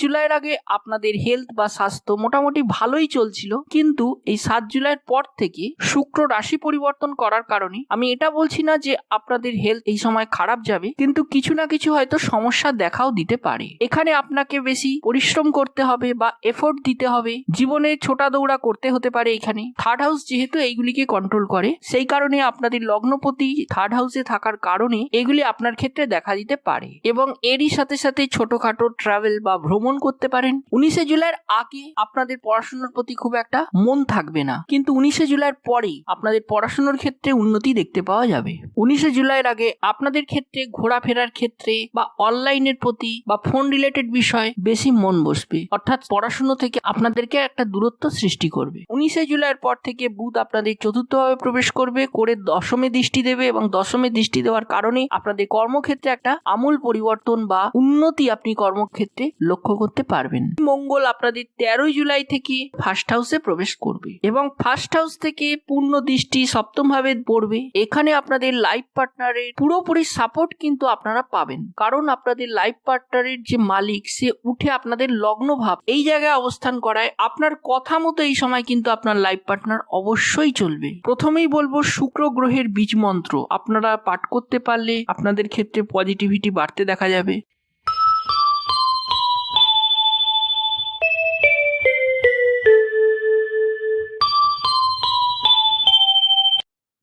জুলাইয়ের আগে আপনাদের হেলথ বা স্বাস্থ্য মোটামুটি ভালোই চলছিল, কিন্তু এই 7 জুলাইয়ের পর থেকে শুক্র রাশি পরিবর্তন করার কারণে আমি এটা বলছি না যে আপনাদের হেলথ এই সময় খারাপ যাবে, কিন্তু কিছু না কিছু হয়তো সমস্যা দেখাও দিতে পারে। এখানে আপনাকে বেশি পরিশ্রম করতে হবে বা এফোর্ট দিতে হবে, জীবনে ছোটা দৌড়া করতে হতে পারে। এখানে থার্ড হাউস যেহেতু এইগুলিকে কন্ট্রোল করে, সেই কারণে আপনাদের লগ্নপতি থার্ড হাউসে থাকার কারণে এগুলি আপনার ক্ষেত্রে দেখা দিতে পারে এবং এরই সাথে সাথে ছোটখাটো ট্রাভেল বা ভ্রমণ করতে পারেন। 19শে জুলাইয়ের আগে আপনাদের পড়াশোনার প্রতি খুব একটা মন থাকবে না, কিন্তু 19শে জুলাইয়ের পরে আপনাদের পড়াশোনার ক্ষেত্রে উন্নতি দেখতে পাওয়া যাবে। 19শে জুলাইয়ের আগে আপনাদের ক্ষেত্রে ঘোরাফেরার ক্ষেত্রে বা অনলাইনের প্রতি বা ফোন রিলেটেড বিষয় বেশি মন বসবে, অর্থাৎ পড়াশোনা থেকে আপনাদেরকে একটা দূরত্ব সৃষ্টি করবে। 19শে জুলাইয়ের পর থেকে বুধ আপনাদের চতুর্থভাবে প্রবেশ করবে, করে দশমে দৃষ্টি দেবে এবং দশমে দৃষ্টি দেওয়ার কারণে আপনাদের কর্মক্ষেত্রে একটা আমূল পরিবর্তন বা উন্নতি আপনি কর্মক্ষেত্রে লক্ষ্য করতে পারবেন। মঙ্গল আপনাদের 13 জুলাই থেকে ফার্স্ট হাউসে প্রবেশ করবে এবং ফার্স্ট হাউস থেকে পূর্ণ দৃষ্টি সপ্তম ভাবে পড়বে। এখানে আপনাদের লাইফ পার্টনারের পুরোপুরি সাপোর্ট কিন্তু আপনারা পাবেন, কারণ আপনাদের লাইফ পার্টনারের যে মালিক সে উঠে আপনাদের লগ্ন ভাব এই জায়গায় অবস্থান করায় আপনার কথা মতো এই সময় কিন্তু আপনার লাইফ পার্টনার অবশ্যই চলবে। প্রথমেই বলবো শুক্র গ্রহের বীজ মন্ত্র আপনারা পাঠ করতে পারলে আপনাদের ক্ষেত্রে পজিটিভিটি বাড়তে দেখা যাবে।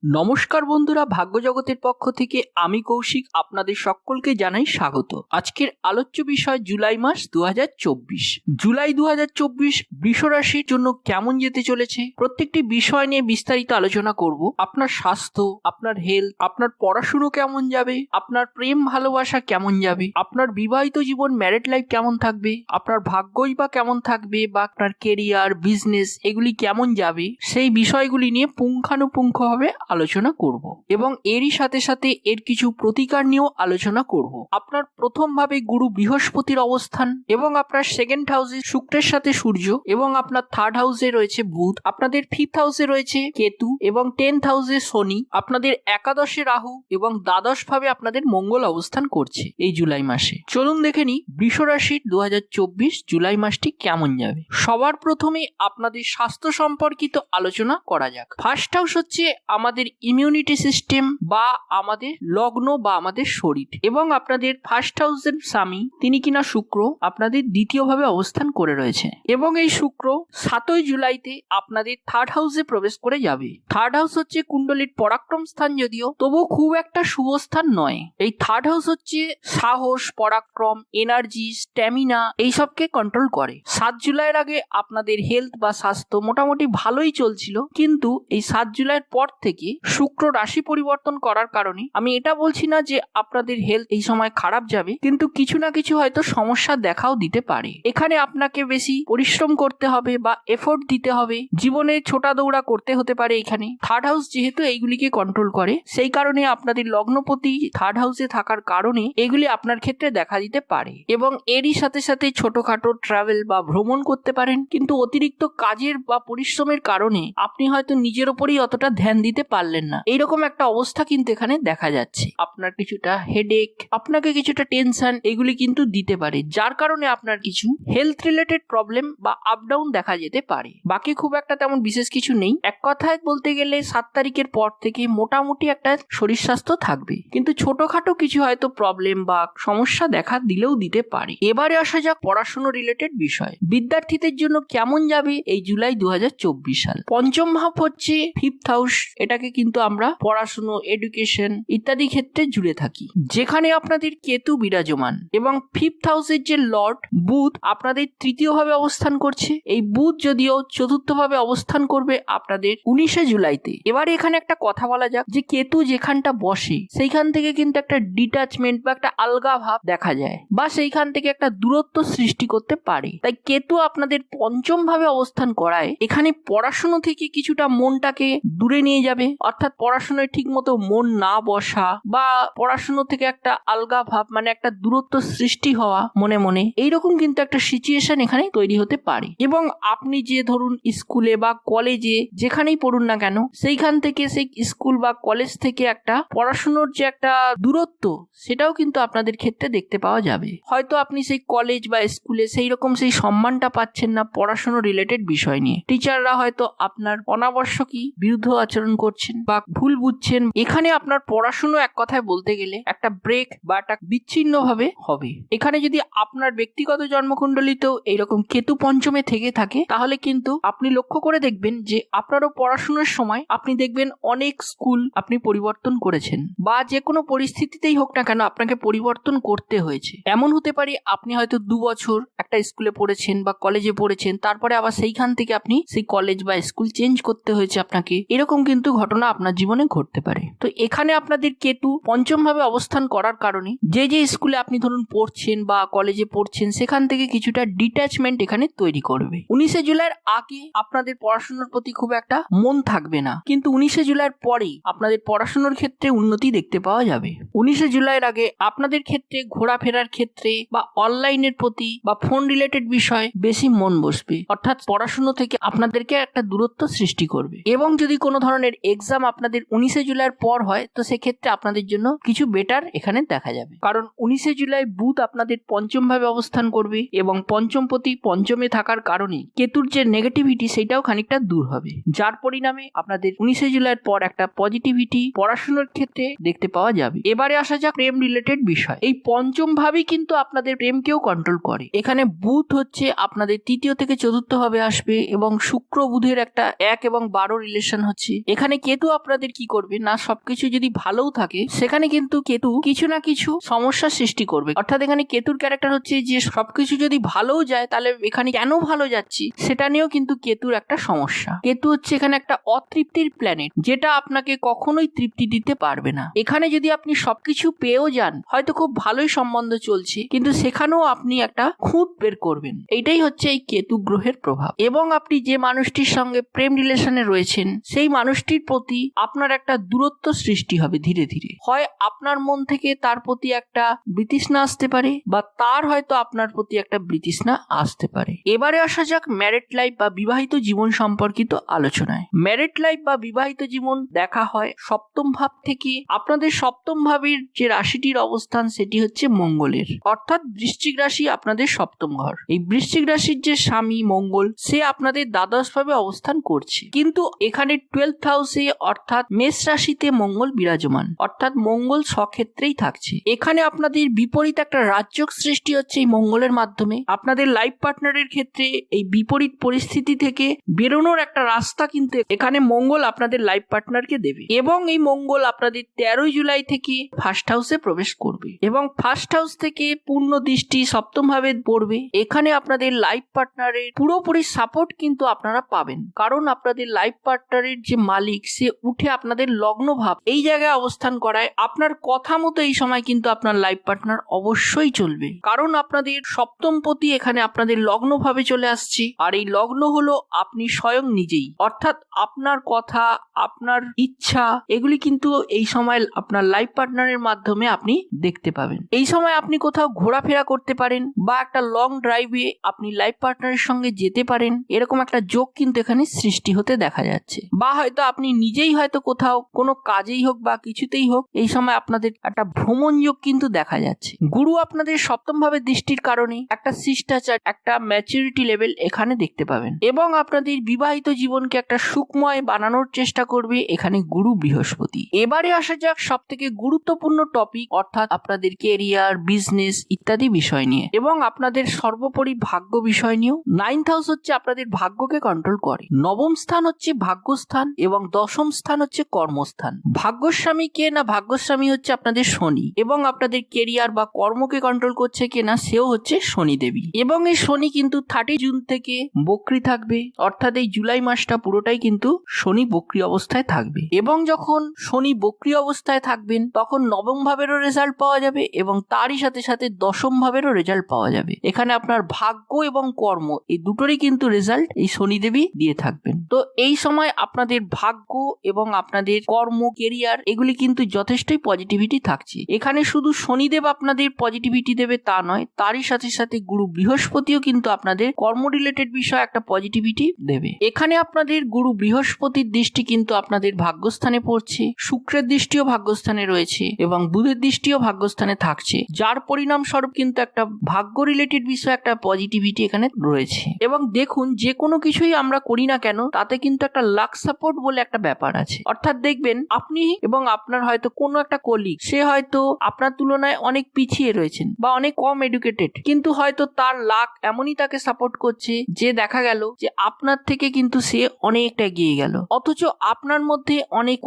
নমস্কার বন্ধুরা, ভাগ্য জগতের পক্ষ থেকে আমি কৌশিক আপনাদের সকলকে জানাই স্বাগত। আজকের আলোচ্য বিষয় জুলাই মাস 2024। জুলাই 2024 বৃষ রাশির জন্য কেমন যেতে চলেছে প্রত্যেকটি বিষয় নিয়ে বিস্তারিত আলোচনা করব। আপনার স্বাস্থ্য, আপনার হেলথ, আপনার পড়াশুনো কেমন যাবে, আপনার প্রেম ভালোবাসা কেমন যাবে, আপনার বিবাহিত জীবন ম্যারিড লাইফ কেমন থাকবে, আপনার ভাগ্যই বা কেমন থাকবে, বা আপনার কেরিয়ার বিজনেস এগুলি কেমন যাবে, সেই বিষয়গুলি নিয়ে পুঙ্খানুপুঙ্খভাবে আলোচনা করব এবং এরই সাথে সাথে এর কিছু প্রতিকার নিয়েও আলোচনা করব। আপনার প্রথম ভাবে গুরু বৃহস্পতির অবস্থান এবং আপনার সেকেন্ড হাউসে শুক্রের সাথে সূর্য এবং আপনার থার্ড হাউসে রয়েছে বুধ, আপনাদের ফিফথ হাউসে রয়েছে কেতু এবং 10th হাউসে শনি, আপনাদের একাদশে রাহু এবং দ্বাদশ ভাবে আপনাদের মঙ্গল অবস্থান করছে এই জুলাই মাসে। চলুন দেখে নিই বৃষ রাশির 2024 জুলাই মাসটি কেমন যাবে। সবার প্রথমে আপনাদের স্বাস্থ্য সম্পর্কিত আলোচনা করা যাক। ফার্স্ট হাউস হচ্ছে আমাদের ইমিউনিটি সিস্টেম বা আমাদের লগ্ন বা আমাদের শরীর, এবং আপনাদের ফার্স্ট হাউসের স্বামী তিনি কিনা শুক্র আপনাদের দ্বিতীয় ভাবে অবস্থান করে রয়েছে এবং এই শুক্র 7ই জুলাইতে আপনাদের থার্ড হাউসে প্রবেশ করে যাবে। থার্ড হাউস হচ্ছে কুণ্ডলীর পরাক্রম স্থান, যদিও তবু খুব একটা শুভ স্থান নয়। এই থার্ড হাউস হচ্ছে সাহস, পরাক্রম, এনার্জি, স্ট্যামিনা এইসবকে কন্ট্রোল করে। 7 জুলাইয়ের আগে আপনাদের হেলথ বা স্বাস্থ্য মোটামুটি ভালোই চলছিল, কিন্তু এই 7 জুলাইয়ের পর থেকে শুক্র রাশি পরিবর্তন করার কারণে আমি এটা বলছি না যে আপনাদের হেলথ এই সময় খারাপ যাবে, কিন্তু কিছু না কিছু হয়তো সমস্যা দেখাও দিতে পারে। এখানে আপনাকে বেশি পরিশ্রম করতে হবে বা এফোর্ট দিতে হবে, জীবনে ছোটা দৌড়া করতে হতে পারে। এখানে থার্ড হাউস যেহেতু এইগুলিকে কন্ট্রোল করে, সেই কারণে আপনাদের লগ্নপতি থার্ড হাউসে থাকার কারণে এগুলি আপনার ক্ষেত্রে দেখা দিতে পারে এবং এরই সাথে সাথে ছোটখাটো ট্রাভেল বা ভ্রমণ করতে পারেন, কিন্তু অতিরিক্ত কাজের বা পরিশ্রমের কারণে আপনি হয়তো নিজের উপরেই অতটা ধ্যান দিতে পারলেন না। এইরকম একটা অবস্থা কিন্তু এখানে দেখা যাচ্ছে। আপনার কিছুটা হেডেক, আপনাকে কিছুটা টেনশন এগুলি কিন্তু দিতে পারে, যার কারণে আপনার কিছু হেলথ রিলেটেড প্রবলেম বা আপ ডাউন দেখা যেতে পারে। বাকি খুব একটা তেমন বিশেষ কিছু নেই। এক কথায় বলতে গেলে 7 তারিখের পর থেকে মোটামুটি একটা শরীর স্বাস্থ্য থাকবে, কিন্তু ছোটখাটো কিছু হয়তো প্রবলেম বা সমস্যা দেখা দিলেও দিতে পারে। এবারে আসা যাক পড়াশোনা রিলেটেড বিষয়। বিদ্যার্থীদের জন্য কেমন যাবে এই জুলাই 2024 সাল। পঞ্চম ভাব হচ্ছে ফিফথ হাউস, এটাকে কিন্তু আমরা পড়াশুনো, এডুকেশন ইত্যাদি ক্ষেত্রে জুড়ে থাকি, যেখানে আপনাদের কেতু বিরাজমান এবং ফিফথ হাউসের যে লর্ড বুধ আপনাদের তৃতীয় ভাবে অবস্থান করছে। এই বুধ যদিও চতুর্থ ভাবে অবস্থান করবে আপনাদের 19শে জুলাইতে। এবারে এখানে একটা কথা বলা যাক যে কেতু যেখানটা বসে সেইখান থেকে কিন্তু একটা ডিটাচমেন্ট বা একটা আলগা ভাব দেখা যায় বা সেইখান থেকে একটা দূরত্ব সৃষ্টি করতে পারে। তাই কেতু আপনাদের পঞ্চম ভাবে অবস্থান করায় এখানে পড়াশুনো থেকে কিছুটা মনটাকে দূরে নিয়ে যাবে, অর্থাৎ পড়াশোনায় ঠিক মতো মন না বসা বা পড়াশোনা থেকে একটা আলগা ভাব, মানে একটা দূরত্ব সৃষ্টি হওয়া মনে মনে, এইরকম কিন্তু একটা সিচুয়েশন এখানে তৈরি হতে পারে। এবং আপনি যে ধরুন স্কুলে বা কলেজে যেখানেই পড়ুন না কেন, সেইখান থেকে সেই স্কুল বা কলেজ থেকে একটা পড়াশোনার যে একটা দূরত্ব, সেটাও কিন্তু আপনাদের ক্ষেত্রে দেখতে পাওয়া যাবে। হয়তো আপনি সেই কলেজ বা স্কুলে সেই রকম সেই সম্মানটা পাচ্ছেন না পড়াশোনা রিলেটেড বিষয় নিয়ে। টিচাররা হয়তো আপনার অনাবশ্যকই বিরুদ্ধ আচরণ করছেন বা ভুল বুঝছেন। এখানে আপনার পড়াশোনা এক কথায় বলতে গেলে একটা ব্রেক বা একটা বিচ্ছিন্ন ভাবে হবে। এখানে যদি আপনার ব্যক্তিগত জন্মকুণ্ডলিতেও এইরকম কেতু পঞ্চমে থেকে থাকে, তাহলে কিন্তু আপনি লক্ষ্য করে দেখবেন যে আপনারও পড়াশোনার সময় আপনি দেখবেন অনেক স্কুল আপনি পরিবর্তন করেছেন, বা যে কোনো পরিস্থিতিতেই হোক না কেন আপনাকে পরিবর্তন করতে হয়েছে। এমন হতে পারে আপনি হয়তো 2 বছর একটা স্কুলে পড়েছেন বা কলেজে পড়েছেন, তারপরে আবার সেইখান থেকে আপনি সেই কলেজ বা স্কুল চেঞ্জ করতে হয়েছে আপনাকে। এরকম কিন্তু ঘটনা আপনার জীবনে ঘটতে পারে। তো এখানে আপনাদের কেতু পঞ্চম ভাবে অবস্থান করার কারণে যে স্কুলে আপনি ধরুন পড়ছেন বা কলেজে পড়ছেন, সেখান থেকে কিছুটা ডিট্যাচমেন্ট এখানে তৈরি করবে। 19শে জুলাইয়ের আগে আপনাদের পড়াশোনার প্রতি খুব একটা মন থাকবে না, কিন্তু 19শে জুলাইয়ের পরেই আপনাদের পড়াশোনার ক্ষেত্রে উন্নতি দেখতে পাওয়া যাবে। 19শে জুলাইয়ের আগে আপনাদের ক্ষেত্রে ঘোরাফেরার ক্ষেত্রে বা অনলাইনের প্রতি বা ফোন রিলেটেড বিষয় বেশি মন বসবে, অর্থাৎ পড়াশোনা থেকে আপনাদেরকে একটা দূরত্ব সৃষ্টি করবে। এবং যদি কোনো ধরনের এক্সাম আপনাদের 19শে জুলাইয়ের পর হয়, তো সেক্ষেত্রে আপনাদের জন্য কিছু বেটার এখানে দেখা যাবে। কারণ 19শে জুলাই বুধ আপনাদের পঞ্চম ভাবে অবস্থান করবে এবং পঞ্চমপতি পঞ্চমে থাকার কারণে কেতুর যে নেগেটিভিটি সেটাও খানিকটা দূর হবে, যার পরিণামে আপনাদের 19শে জুলাইয়ের পর একটা পজিটিভিটি পড়াশোনার ক্ষেত্রে দেখতে পাওয়া যাবে। এবারে আসা যাক প্রেম রিলেটেড বিষয়। এই পঞ্চম ভাবেই কিন্তু আপনাদের প্রেমকেও কন্ট্রোল করে। এখানে বুধ হচ্ছে আপনাদের তৃতীয় থেকে চতুর্থ ভাবে আসবে এবং শুক্র বুধের একটা 1 এবং 12 রিলেশন হচ্ছে। এখানে কেতু আপনাদের কি করবে না, সবকিছু যদি ভালোও থাকে সেখানে কিন্তু কেতু কিছু না কিছু সমস্যার সৃষ্টি করবে। অর্থাৎ এখানে কেতুর ক্যারেক্টার হচ্ছে যে সবকিছু যদি ভালোও যায়, তাহলে এখানে কেন ভালো যাচ্ছি সেটা নিয়েও কিন্তু কেতুর একটা সমস্যা। কেতু হচ্ছে এখানে একটা অতৃপ্তির প্ল্যানেট, যেটা আপনাকে কখনোই তৃপ্তি দিতে পারবে না। এখানে যদি আপনি সবকিছু পেয়েও যান, হয়তো খুব ভালোই সম্বন্ধ চলছে, কিন্তু সেখানেও আপনি একটা খুঁত বের করবেন। এইটাই হচ্ছে এই কেতু গ্রহের প্রভাব। এবং আপনি যে মানুষটির সঙ্গে প্রেম রিলেশনে রয়েছেন, সেই মানুষটির প্রতি আপনার একটা দূরত্ব সৃষ্টি হবে ধীরে ধীরে। হয় আপনার মন থেকে তার প্রতি একটা বিতৃষ্ণা আসতে পারে, বা তার হয়তো আপনার প্রতি একটা বিতৃষ্ণা আসতে পারে। এবারে আসা যাক ম্যারিড লাইফ বা বিবাহিত জীবন সম্পর্কিত আলোচনায়। ম্যারিড লাইফ বা বিবাহিত জীবন দেখা হয় সপ্তম ভাব থেকে। আপনাদের সপ্তম ভাবের যে রাশিটির অবস্থান সেটি হচ্ছে মঙ্গলের, অর্থাৎ বৃশ্চিক রাশি আপনাদের সপ্তম ঘর। এই বৃশ্চিক রাশির যে স্বামী মঙ্গল, সে আপনাদের দ্বাদশ ভাবে অবস্থান করছে, কিন্তু এখানে 12th হাউসে অর্থাৎ মেষ রাশিতে মঙ্গল বিরাজমান, অর্থাৎ মঙ্গল স্বক্ষেত্রেই থাকছে। এখানে আপনাদের বিপরীত একটা রাজযোগ সৃষ্টি হচ্ছে এই মঙ্গলের মাধ্যমে। আপনাদের লাইফ পার্টনারের ক্ষেত্রে এই বিপরীত পরিস্থিতি থেকে বেরোনোর একটা রাস্তা কিন্তু এখানে মঙ্গল আপনাদের লাইফ পার্টনারকে দেবে। এবং এই মঙ্গল আপনাদের 13 জুলাই থেকে ফার্স্ট হাউসে প্রবেশ করবে এবং ফার্স্ট হাউস থেকে পূর্ণ দৃষ্টি সপ্তম ভাবে পড়বে। এখানে আপনাদের লাইফ পার্টনারের পুরোপুরি সাপোর্ট কিন্তু আপনারা পাবেন, কারণ আপনাদের লাইফ পার্টনারের যে মালিক সে উঠে আপনাদের লগ্ন ভাব এই জায়গায় অবস্থান করায় আপনার কথা মতো এই সময় কিন্তু আপনার লাইফ পার্টনার অবশ্যই চলবে, কারণ আপনাদের সপ্তম পতি এখানে আপনাদের লগ্ন ভাবে চলে আসছে। আর এই লগ্ন হলো আপনি স্বয়ং নিজেই, অর্থাৎ আপনার কথা আপনার ইচ্ছা এগুলি কিন্তু এই সময় আপনার লাইফ পার্টনারের মাধ্যমে আপনি দেখতে পাবেন। এই সময় আপনি কোথাও ঘোরাফেরা করতে পারেন বা একটা লং ড্রাইভে আপনি লাইফ পার্টনারের সঙ্গে যেতে পারেন, এরকম একটা যোগ কিন্তু এখানে সৃষ্টি হতে দেখা যাচ্ছে। বা হয়তো আপনি নিজেই হয়তো কোথাও কোনো কাজেই হোক বা কিছুতেই হোক এই সময় আপনাদের একটা ভ্রমণ যোগ কিন্তু দেখা যাচ্ছে। গুরু আপনাদের সপ্তম ভাবে দৃষ্টির কারণে একটা শিষ্টাচার একটা ম্যাচুরিটি লেভেল এখানে দেখতে পাবেন এবং আপনাদের বিবাহিত জীবনকে একটা সুখময় বানানোর চেষ্টা করবে এখানে গুরু বৃহস্পতি। এবারে আসা যাক সব থেকে গুরুত্বপূর্ণ টপিক, অর্থাৎ আপনাদের কেরিয়ার বিজনেস ইত্যাদি বিষয় নিয়ে এবং আপনাদের সর্বোপরি ভাগ্য বিষয় নিয়েও। 9th হাউস হচ্ছে আপনাদের ভাগ্যকে কন্ট্রোল করে, নবম স্থান হচ্ছে ভাগ্যস্থান এবং দশম স্থান হচ্ছে কর্মস্থান। ভাগ্যস্বামী কে না, ভাগ্যস্বামী হচ্ছে আপনাদের শনি এবং আপনাদের কেরিয়ার বা কর্মকে কন্ট্রোল করছে কে না, সেও হচ্ছে শনি দেবী। এবং এই শনি কিন্তু 30 জুন থেকে বক্রী থাকবে, অর্থাৎ এই জুলাই মাসটা পুরোটাই কিন্তু শনি বক্রী অবস্থায় থাকবে। এবং যখন শনি বক্রী অবস্থায় থাকবেন তখন নবম ভাবেরও রেজাল্ট পাওয়া যাবে এবং তারই সাথে সাথে দশম ভাবেরও রেজাল্ট পাওয়া যাবে। এখানে আপনার ভাগ্য এবং কর্ম এই দুটোরই কিন্তু রেজাল্ট এই শনি দেবী দিয়ে থাকবেন। তো এই সময় আপনাদের ভাগ্য এবং আপনাদের কর্ম, কেরিয়ার এগুলি কিন্তু যথেষ্টই পজিটিভিটি থাকছে। এখানে শুধু শনিদেব আপনাদের পজিটিভিটি দেবে তা নয়, তারই সাথে সাথে গুরু বৃহস্পতিও কিন্তু আপনাদের কর্ম রিলেটেড বিষয়ে একটা পজিটিভিটি দেবে। এখানে আপনাদের গুরু বৃহস্পতির দৃষ্টি কিন্তু আপনাদের ভাগ্যস্থানে পড়ছে, শুক্রের দৃষ্টিও ভাগ্যস্থানে রয়েছে এবং বুধের দৃষ্টিও ভাগ্যস্থানে থাকছে, যার পরিণাম স্বরূপ কিন্তু একটা ভাগ্য রিলেটেড বিষয়ে একটা পজিটিভিটি এখানে রয়েছে। এবং দেখুন, যে কোনো কিছুই আমরা করি না কেন তাতে কিন্তু একটা লাক সাপোর্ট বলে একটা ব্যাপার আছে। অর্থাৎ দেখবেন আপনি এবং আপনার হয়তো কোনো একটা কলিগ, সে হয়তো আপনার তুলনায় অনেক পিছিয়ে রয়েছেন বা অনেক কম এডুকেটেড, কিন্তু হয়তো তার লাক এমনই তাকে সাপোর্ট করছে যে দেখা গেল যে আপনার থেকে কিন্তু সে অনেকটা এগিয়ে গেল, অথচ আপনার মধ্যে অনেক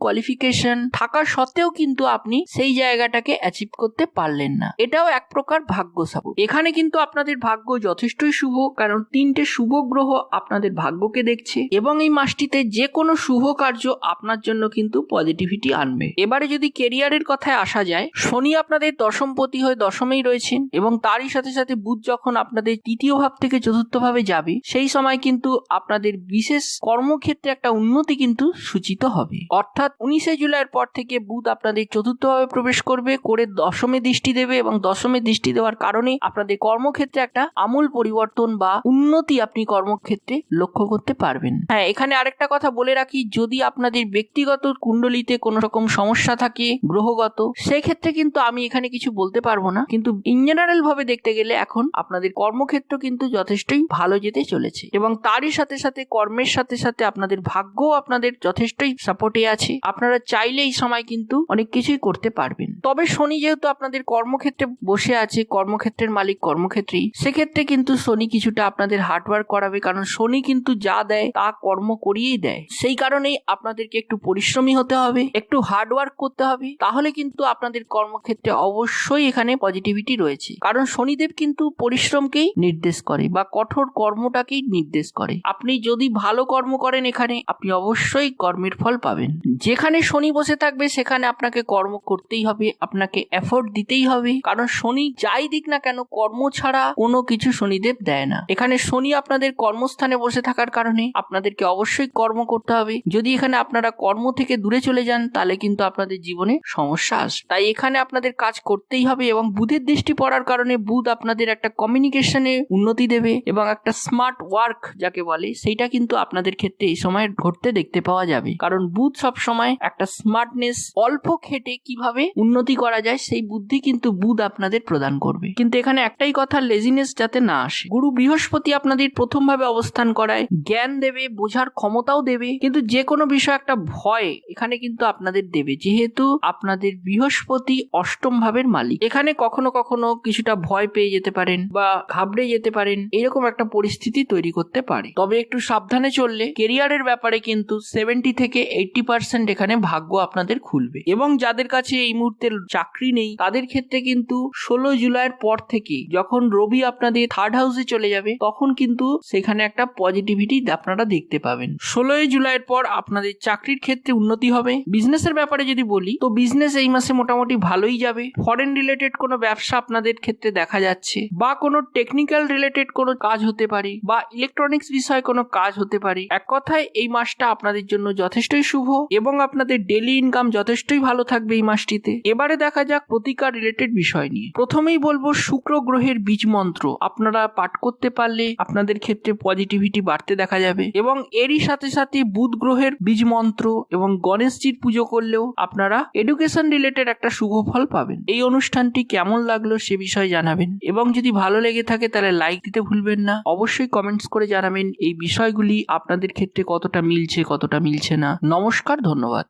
কোয়ালিফিকেশন থাকা সত্ত্বেও কিন্তু আপনি সেই জায়গাটাকে অ্যাচিভ করতে পারলেন না। এটাও এক প্রকার ভাগ্য সাপোর্ট। এখানে কিন্তু আপনাদের ভাগ্য যথেষ্টই শুভ, কারণ 3টে শুভ গ্রহ আপনাদের ভাগ্যকে দেখছে এবং এই মাসটিতে যে কোনো শুভ কার্য আপনার জন্য কিন্তু পজিটিভিটি আনবে। এবারে যদি কেরিয়ারের কথায় আসা যায়, শনি আপনাদের দশমপতি হয়ে দশমেই রয়েছেন এবং তারই সাথে সাথে বুধ যখন আপনাদের তৃতীয় ভাব থেকে চতুর্থ ভাবে যাবে, সেই সময় কিন্তু আপনাদের বিশেষ কর্মক্ষেত্রে একটা উন্নতি কিন্তু সূচিত হবে। অর্থাৎ 19শে জুলাইয়ের পর থেকে বুধ আপনাদের চতুর্থ ভাবে প্রবেশ করবে, করে দশমে দৃষ্টি দেবে এবং দশমে দৃষ্টি দেওয়ার কারণে আপনাদের কর্মক্ষেত্রে একটা আমূল পরিবর্তন বা উন্নতি আপনি কর্মক্ষেত্রে লক্ষ্য করতে পারবেন। হ্যাঁ, এখানে আরেকটা কথা বলে রাখি, যদি আপনাদের ব্যক্তিগত কুণ্ডলিতে কোনো রকম সমস্যা থাকে গ্রহগত, সেক্ষেত্রে কিন্তু আমি এখানে কিছু বলতে পারবো না, কিন্তু ইন জেনারেল ভাবে দেখতে গেলে এখন আপনাদের কর্মক্ষেত্র কিন্তু যথেষ্টই ভালো যেতে চলেছে এবং তারই সাথে সাথে কর্মের সাথে সাথে আপনাদের ভাগ্য আপনাদের যথেষ্টই সাপোর্টে আছে। আপনারা চাইলে এই সময় কিন্তু অনেক কিছুই করতে পারবেন। তবে শনি যেহেতু আপনাদের কর্মক্ষেত্রে বসে আছে, কর্মক্ষেত্রের মালিক কর্মক্ষেত্রেই, সেক্ষেত্রে কিন্তু শনি কিছুটা আপনাদের হার্ডওয়ার্ক করাবে, কারণ শনি কিন্তু যা দেয় তা কর্ম করিয়েই দেয়। সেই কারণেই আপনাদেরকে একটু পরিশ্রমী হতে হবে, একটু হার্ডওয়ার্ক করতে হবে, তাহলে কিন্তু আপনাদের কর্মক্ষেত্রে অবশ্যই এখানে পজিটিভিটি রয়েছে। কারণ শনিদেব কিন্তু পরিশ্রমকেই নির্দেশ করে বা কঠোর কর্মটাকেই নির্দেশ করে। আপনি যদি ভালো কর্ম করেন এখানে আপনি অবশ্যই কর্মের ফল পাবেন। যেখানে শনি বসে থাকবে সেখানে আপনাকে কর্ম করতেই হবে, আপনাকে এফোর্ট দিতেই হবে, কারণ শনি যাই দিক না কেন কর্ম ছাড়া কোনো কিছু শনিদেব দেয় না। এখানে শনি আপনাদের কর্মস্থানে বসে থাকার কারণে আপনাদেরকে অবশ্যই কর্ম করতে হবে। যদি এখানে আপনারা কর্ম থেকে দূরে চলে যান তাহলে কিন্তু আপনাদের জীবনে সমস্যা আসবে। তাই এখানে আপনাদের কাজ করতেই হবে এবং বুধের দৃষ্টি পড়ার কারণে বুধ আপনাদের একটা কমিউনিকেশনে উন্নতি দেবে এবং একটা স্মার্ট ওয়ার্ক যাকে বলে সেইটা কিন্তু আপনাদের ক্ষেত্রে এই সময় ঘটতে দেখতে পাওয়া যাবে। কারণ বুধ সব সময় একটা স্মার্টনেস, অল্প খেটে কিভাবে উন্নতি করা যায় সেই বুদ্ধি কিন্তু বুধ আপনাদের প্রদান করবে। কিন্তু এখানে একটাই কথা, লেজিনেস যাতে না আসে। গুরু বৃহস্পতি আপনাদের প্রথম ভাবে অবস্থান করায় জ্ঞান দেবে, বোঝার ক্ষমতাও দেবে, কিন্তু যে কোনো বিষয় একটা ভয় এখানে কিন্তু আপনাদের দেবে, যেহেতু আপনাদের বৃহস্পতি অষ্টম ভাবের মালিক। এখানে কখনো কখনো কিছুটা ভয় পেয়ে যেতে পারেন বা ঘাবড়ে যেতে পারেন, এরকম একটা পরিস্থিতি তৈরি করতে পারে। তবে একটু সাবধানে চললে কেরিয়ারের ব্যাপারে কিন্তু 70 থেকে 80% এখানে ভাগ্য আপনাদের খুলবে। এবং যাদের কাছে এই মুহূর্তে চাকরি নেই তাদের ক্ষেত্রে কিন্তু 16 জুলাইয়ের পর থেকে যখন রবি আপনাদের থার্ড হাউসে চলে যাবে তখন কিন্তু সেখানে একটা পজিটিভিটি আপনারা দেখতে পাবেন। 16 জুলাইয়ের পর আপনাদের চাকরির ক্ষেত্রে উন্নতি হবে। বিজনেসের ব্যাপারে যদি বলি তো বিজনেস এই মাসে মোটামুটি ভালোই যাবে। ফরেন রিলেটেড কোনো ব্যবসা আপনাদের ক্ষেত্রে দেখা যাচ্ছে বা কোনো টেকনিক্যাল রিলেটেড কোনো কাজ হতে পারে বা ইলেকট্রনিক্স বিষয়ে কোনো কাজ হতে পারে। এক কথায় এই মাসটা আপনাদের জন্য যথেষ্টই শুভ এবং আপনাদের ডেইলি ইনকাম যথেষ্টই ভালো থাকবে এই মাসটিতে। এবারে দেখা যাক প্রতিকার রিলেটেড বিষয় নিয়ে। প্রথমেই বলবো শুক্র গ্রহের বীজ মন্ত্র আপনারা পাঠ করতে পারলে আপনাদের ক্ষেত্রে পজিটিভিটি বাড়তে দেখা যাবে এবং এরই সাথে সাথে বুধ গ্রহের বীজ মন্ত্র এবং গণেশজির পুজো করলেও আপনারা এডুকেশন রিলেটেড একটা শুভ ফল পাবেন। এই অনুষ্ঠানটি কেমন লাগলো সে বিষয়ে জানাবেন এবং যদি ভালো লেগে থাকে তাহলে লাইক দিতে ভুলবেন না। অবশ্যই কমেন্টস করে জানাবেন এই বিষয়গুলি আপনাদের ক্ষেত্রে কতটা মিলছে কতটা মিলছে না। নমস্কার, ধন্যবাদ।